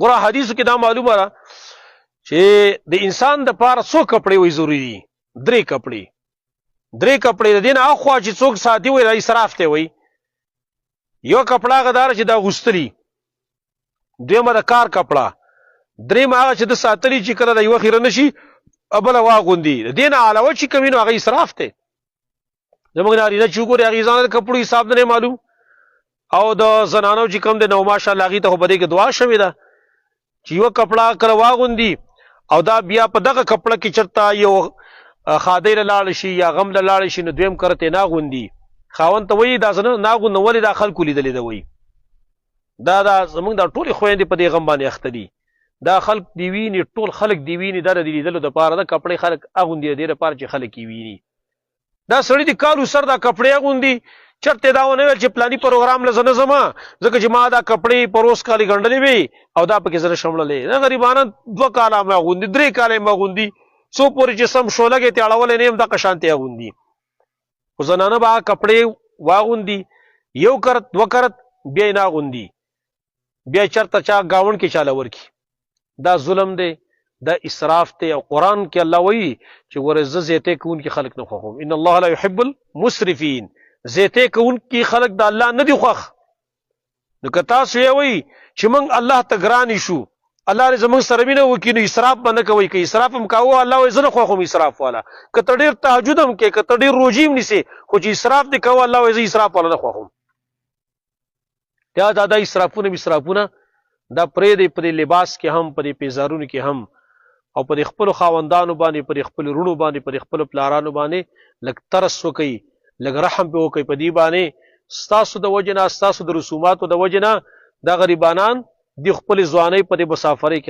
ګوره حدیثو کې دا معلومه ده چې د انسان د پاره څو کپڑے وي ضروری دي؟ 3 کپڑے. 3 کپڑے د دین اخوا چې څوک ساتي وي را اسراف ته وي. یو کپڑا غدار چې دا غستري، دویمه د کار کپڑا، دریم هغه چې د ساتلی چې کله د یو خیره نشي ابل واغوندي. د دین علاوه چې کوي نو هغه اسراف ته. زموږ نارینه چې ګوري هغه ځان د کپړو حساب نه معلوم، او د زنانو چې کوم د نو ماشاءالله هغه ته بده کې دعا شوي ده چې یو کپڑا کړه واغوندي او دا بیا په دغه کپڑا کې چرتا یو خادر لاړ شي یا غم لاړ شي نو دویم کرته نه غوندي. خاوند ته وایي دا زنه نه غوند ولې دا خلکو لیدلې ده وایي دا زمونږ د ټول خويندې په دې غم باندې اخته دي. دا خلک دی ویني، ټول خلک دی ویني، دا د لیدلو د پاره د کپڑے خلک اغوندي د لپاره چې خلک یې ویني. دا سړی دی کالو سر دا کپڑے اغوندي چرته دا ونه ویل چې پلاني پروګرام لزنه زما ځکه چې ما دا کپڑے پروس کالی غندلې وي او دا پکې زره شمللې نه غریبانه 2 کاله ما غوندي 3 کاله ما غوندي سو پورې چې سم شولګه ته اړول نه هم د قشانته غوندي. خو زنانه با کپڑے واغوندي یو کرت وکرت بیا نه غوندي، بیا چرته چا گاون کې چاله ورکی. دا ظلم دی، دا اسراف دی. او قرآن کې الله وایي چې ورزه زیته کوون کې خلق نه خوښوم، ان الله لا يحب المسرفين. زیته کوون کې خلق د الله نه دی خوښ. نو که تاسو یې وایي چې موږ الله ته ګران شو، الله دې زموږ سره مینه وکړي، نو اسراف به نه کوئ. که اسراف هم کاوه الله وایي زه نه خوښوم اسراف والا. که ته ډېر تهجد هم کې، که ته ډېر روژې هم نیسې، خو چې اسراف دې کوه الله وایي زه اسراف والا نه خوښوم. دا اسرافونه دا پرې دی په لباس کې هم، په پیزارونو کې هم، او په خپل خاوندانو باندې، په خپل رونو باندې، په خپل پلارانو باندې لږ ترس وکړي، لږ رحم به وکړي په دې باندې. ستاسو د وجه نه، ستاسو د رسوماتو د وجه نه دا غریبانان د خپل ځوانۍ په مسافرۍ کې